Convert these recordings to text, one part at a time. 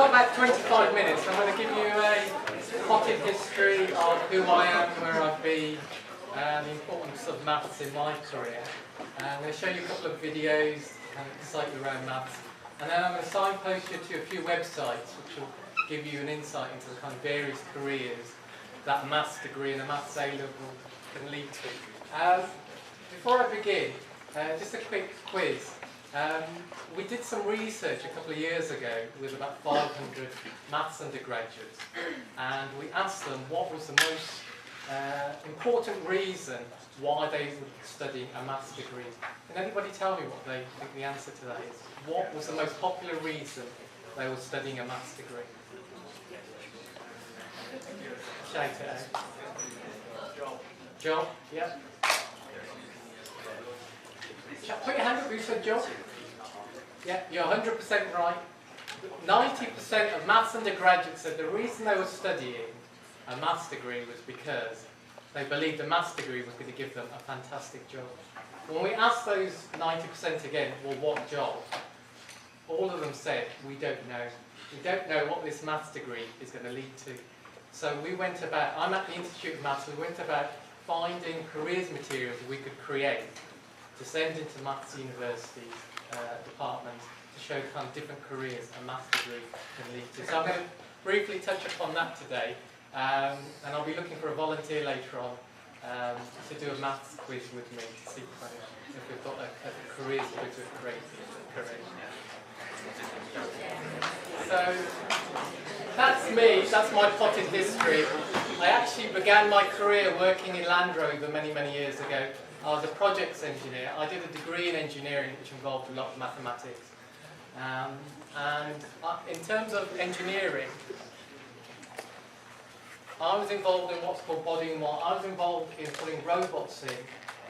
got about 25 minutes. I'm going to give you a potted history of who I am, where I've been, and the importance of maths in my career. I'm going to show you a couple of videos and excite you around maths. And then I'm going to signpost you to a few websites which will give you an insight into the kind of various careers that a maths degree and a maths A-level can lead to. Before I begin, just a quick quiz. We did some research a couple of years ago with about 500 maths undergraduates, and we asked them what was the most important reason why they were studying a maths degree. Can anybody tell me what they think the answer to that is? What was the most popular reason they were studying a maths degree? Shout it out. Job, yeah. Put your hand up, who said job? Yeah, you're 100% right. 90% of maths undergraduates said the reason they were studying a maths degree was because they believed a maths degree was going to give them a fantastic job. When we asked those 90% again, well, what job? All of them said, we don't know. We don't know what this maths degree is going to lead to. So we went about, I'm at the Institute of Maths, we went about finding careers materials we could create to send into maths universities, departments, to show kind of different careers a maths degree can lead to. So I'm going to briefly touch upon that today, and I'll be looking for a volunteer later on to do a maths quiz with me to see if we've got a careers quiz with great career. So that's me, that's my potted history. I actually began my career working in Land Rover many, many years ago. I was a projects engineer. I did a degree in engineering which involved a lot of mathematics. In terms of engineering, I was involved in what's called bodying wire. I was involved in putting robots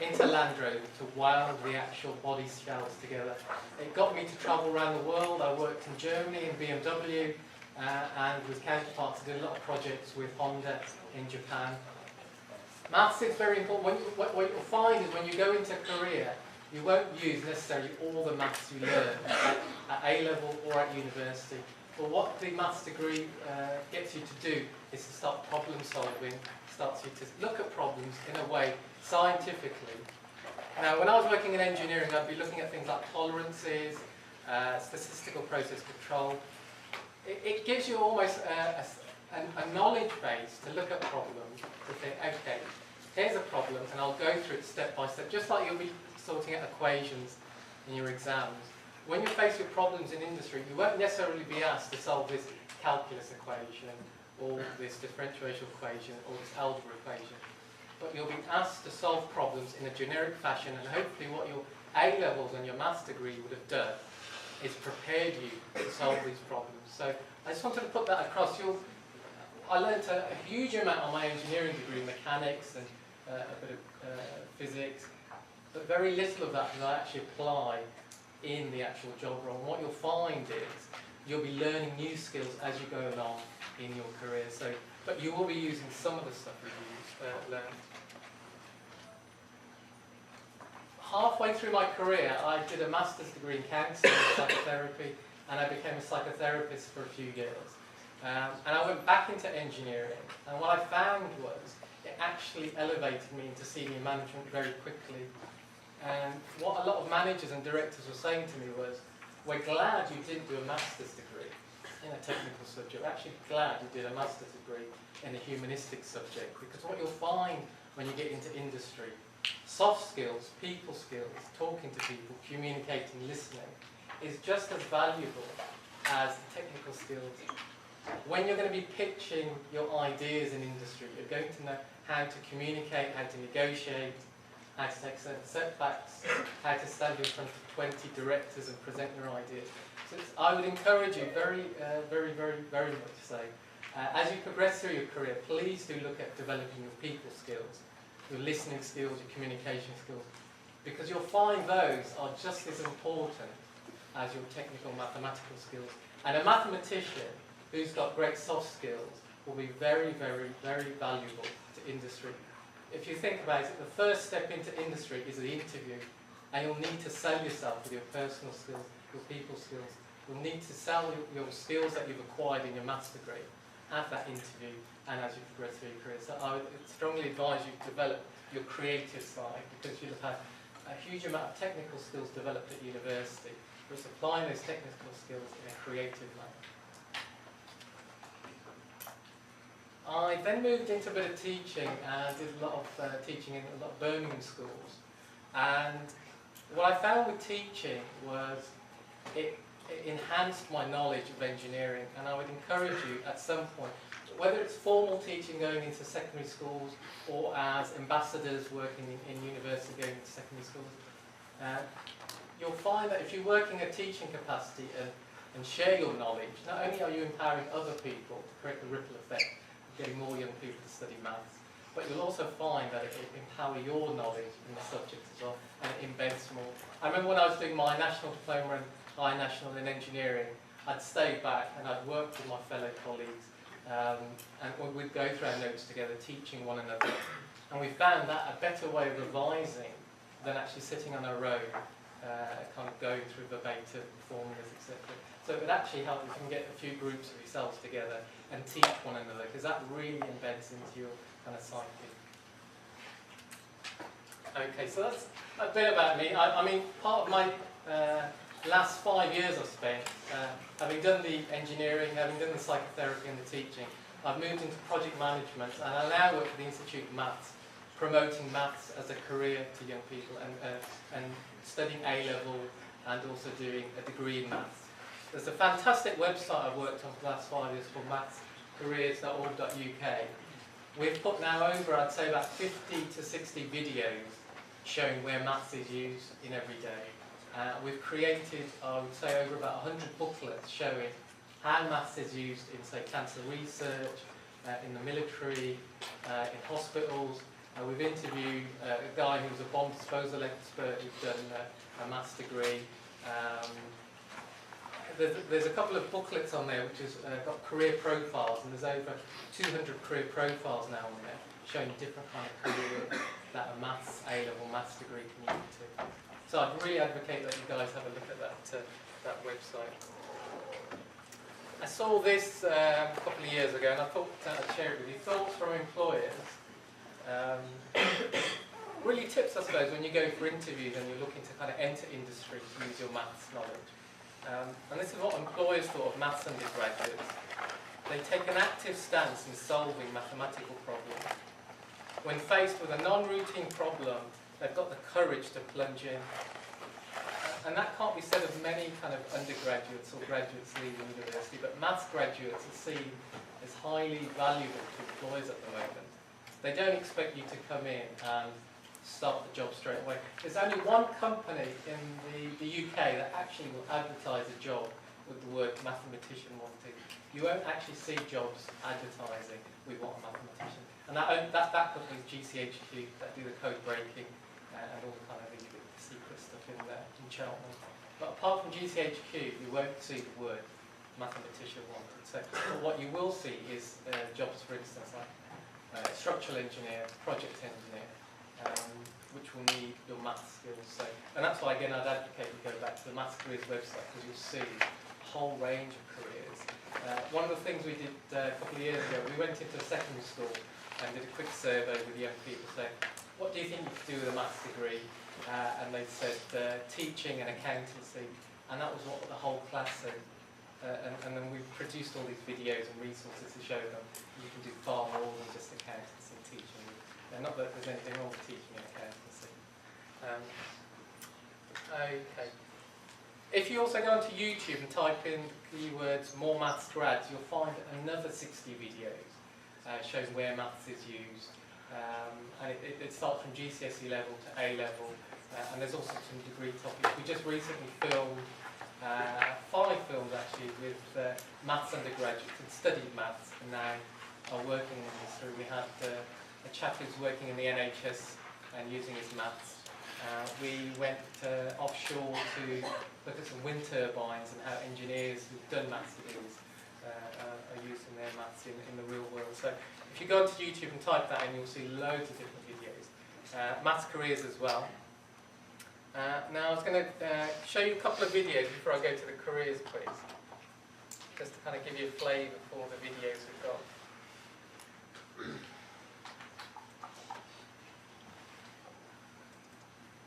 into Land Rover to weld the actual body shells together. It got me to travel around the world. I worked in Germany in BMW and with counterparts. I did a lot of projects with Honda in Japan. Maths is very important. What you'll find is when you go into a career, you won't use necessarily all the maths you learn at A-level or at university. But what the maths degree gets you to do is to start problem solving, starts you to look at problems in a way scientifically. Now, when I was working in engineering, I'd be looking at things like tolerances, statistical process control. It gives you almost a knowledge base to look at problems, to think, okay, here's a problem, and I'll go through it step by step, just like you'll be sorting out equations in your exams. When you're faced with problems in industry, you won't necessarily be asked to solve this calculus equation, or this differential equation, or this algebra equation. But you'll be asked to solve problems in a generic fashion, and hopefully what your A-levels and your maths degree would have done is prepared you to solve these problems. So I just wanted to put that across. I learnt a huge amount on my engineering degree, mechanics and a bit of physics, but very little of that can I actually apply in the actual job role. And what you'll find is you'll be learning new skills as you go along in your career. But you will be using some of the stuff you've learned. Halfway through my career, I did a master's degree in counselling and psychotherapy, and I became a psychotherapist for a few years. And I went back into engineering, and what I found was it actually elevated me into senior management very quickly. And what a lot of managers and directors were saying to me was, we're glad you didn't do a master's degree in a technical subject. We're actually glad you did a master's degree in a humanistic subject, because what you'll find when you get into industry, soft skills, people skills, talking to people, communicating, listening, is just as valuable as the technical skills. When you're going to be pitching your ideas in industry, you're going to know how to communicate, how to negotiate, how to take certain setbacks, how to stand in front of 20 directors and present your ideas. So I would encourage you very much so, as you progress through your career, please do look at developing your people skills, your listening skills, your communication skills, because you'll find those are just as important as your technical mathematical skills. And a mathematician who's got great soft skills will be very valuable to industry. If you think about it, the first step into industry is the interview, and you'll need to sell yourself with your personal skills, your people skills. you'll need to sell your skills that you've acquired in your maths degree at that interview and as you progress through your career. So I would strongly advise you to develop your creative side, because you'll have had a huge amount of technical skills developed at university, but it's applying those technical skills in a creative manner. I then moved into a bit of teaching and did a lot of teaching in a lot of Birmingham schools. And what I found with teaching was it enhanced my knowledge of engineering, and I would encourage you at some point, whether it's formal teaching going into secondary schools or as ambassadors working in university going into secondary schools, you'll find that if you're working a teaching capacity and share your knowledge, not only are you empowering other people to create the ripple effect, getting more young people to study maths, but you'll also find that it empower your knowledge in the subject as well, and it embeds more. I remember when I was doing my national diploma and high national in engineering, I'd stay back and I'd work with my fellow colleagues, and we'd go through our notes together, teaching one another. And we found that a better way of revising than actually sitting on our own, kind of going through verbatim formulas, etc. So it would actually help if you can get a few groups of yourselves together and teach one another, because that really embeds into your kind of psyche. Okay, so that's a bit about me. I mean, part of my last 5 years I've spent, having done the engineering, having done the psychotherapy and the teaching, I've moved into project management, and I now work at the Institute of Maths, promoting maths as a career to young people, and studying A-level and also doing a degree in maths. There's a fantastic website I've worked on for the last 5 years called mathscareers.org.uk. We've put now over, I'd say, about 50 to 60 videos showing where maths is used in every day. We've created, I would say, over about 100 booklets showing how maths is used in, say, cancer research, in the military, in hospitals. We've interviewed a guy who's a bomb disposal expert who's done a maths degree. There's a couple of booklets on there which has got career profiles, and there's over 200 career profiles now on there showing different kind of careers that a maths A-level maths degree can lead to. So I'd really advocate that you guys have a look at that website. I saw this a couple of years ago, and I thought I'd share it with you. Thoughts from employers. Really tips, I suppose, when you go for interviews and you're looking to kind of enter industry to use your maths knowledge. And this is what employers thought of maths undergraduates. They take an active stance in solving mathematical problems. When faced with a non-routine problem, they've got the courage to plunge in. And that can't be said of many kind of undergraduates or graduates leaving university, but maths graduates are seen as highly valuable to employers at the moment. They don't expect you to come in and start the job straight away. There's only one company in the UK that actually will advertise a job with the word mathematician wanted. You won't actually see jobs advertising we want a mathematician. And that company is GCHQ, that do the code breaking and all the kind of secret stuff in there, in Cheltenham. But apart from GCHQ, you won't see the word mathematician wanted. So what you will see is jobs, for instance, like structural engineer, project engineer, which will need your maths skills. So, and that's why, again, I'd advocate you go back to the Maths Careers website, because you'll see a whole range of careers. One of the things we did a couple of years ago, we went into a secondary school and did a quick survey with young people saying, what do you think you could do with a maths degree? And they said teaching and accountancy, and that was what the whole class said. And then we produced all these videos and resources to show them you can do far more than just accountancy and teaching. And not that there's anything wrong with teaching and accountancy. Okay. If you also go onto YouTube and type in keywords more maths grads, you'll find another 60 videos showing where maths is used. And it starts from GCSE level to A level, and there's also some degree topics. We just recently filmed 5 films actually with maths undergraduates who studied maths and now are working in the industry. We had a chap who's working in the NHS and using his maths. We went offshore to look at some wind turbines and how engineers who've done maths degrees are using their maths in the real world. So if you go onto YouTube and type that in, you'll see loads of different videos. Maths Careers as well. Now I was going to show you a couple of videos before I go to the careers quiz, just to kind of give you a flavour for all the videos we've got.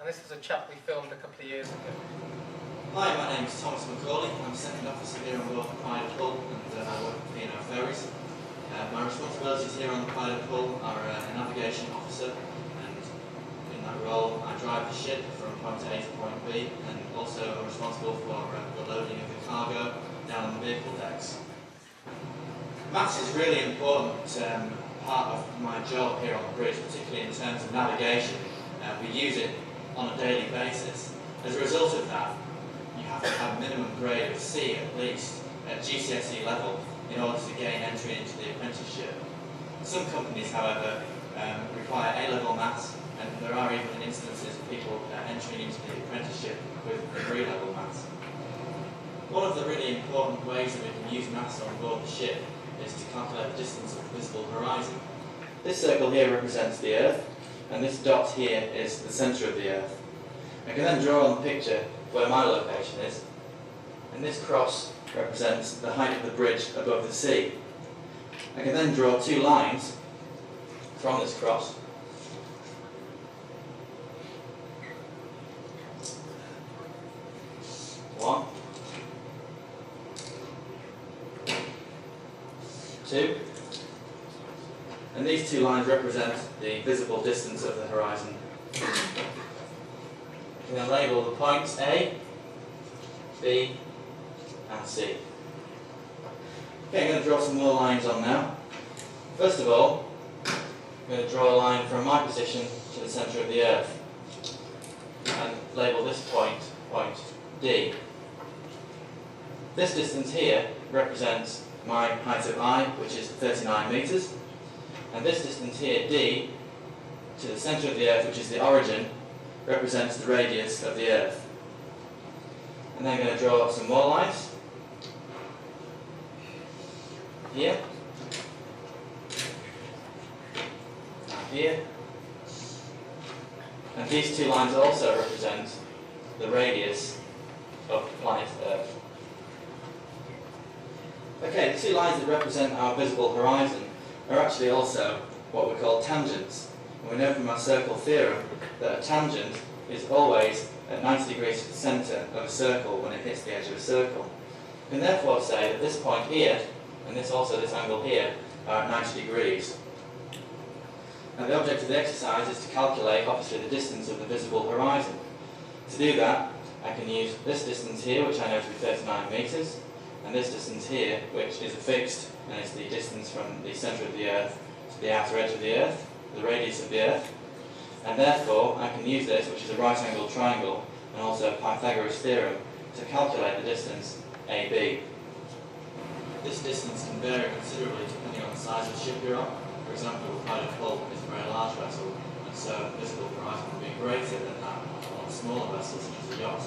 And this was a chap we filmed a couple of years ago. Hi, my name is Thomas McCauley. I'm second officer here on board the Pride of Hull, and I work for P&O Ferries. My responsibilities here on the Pride of Hull are a navigation officer, and in that role I drive the ship from point A to point B, and also am responsible for the loading of the cargo down on the vehicle decks. Maths is a really important part of my job here on the bridge, particularly in terms of navigation. We use it on a daily basis. As a result of that, you have to have a minimum grade of C at least at GCSE level in order to gain entry into the apprenticeship. Some companies, however, require A-level maths, and there are even instances of people entering into the apprenticeship with degree level maths. One of the really important ways that we can use maths on board the ship is to calculate the distance of the visible horizon. This circle here represents the Earth, and this dot here is the centre of the Earth. I can then draw on the picture where my location is, and this cross represents the height of the bridge above the sea. I can then draw two lines from this cross. One, two, and these two lines represent the visible distance of the horizon. We can then label the points A, B, and C. Okay, I'm going to draw some more lines on now. First of all, I'm going to draw a line from my position to the centre of the Earth, and label this point, point D. This distance here represents my height of I, which is 39 metres, and this distance here, D, to the centre of the Earth, which is the origin, represents the radius of the Earth. And then I'm going to draw some more lines. Here. And here. And these two lines also represent the radius of planet Earth. Okay, the two lines that represent our visible horizon are actually also what we call tangents. And we know from our circle theorem that a tangent is always at 90 degrees to the centre of a circle when it hits the edge of a circle. We can therefore say that this point here, and this angle here, are at 90 degrees. Now the object of the exercise is to calculate, obviously, the distance of the visible horizon. To do that, I can use this distance here, which I know to be 39 metres, and this distance here, which is fixed, and it's the distance from the centre of the Earth to the outer edge of the Earth, the radius of the Earth. And therefore, I can use this, which is a right-angled triangle, and also Pythagoras' theorem, to calculate the distance AB. This distance can vary considerably depending on the size of the ship you're on. For example, the Pride of Hull is a very large vessel, and so the visible horizon will be greater than that on smaller vessels such as a yacht.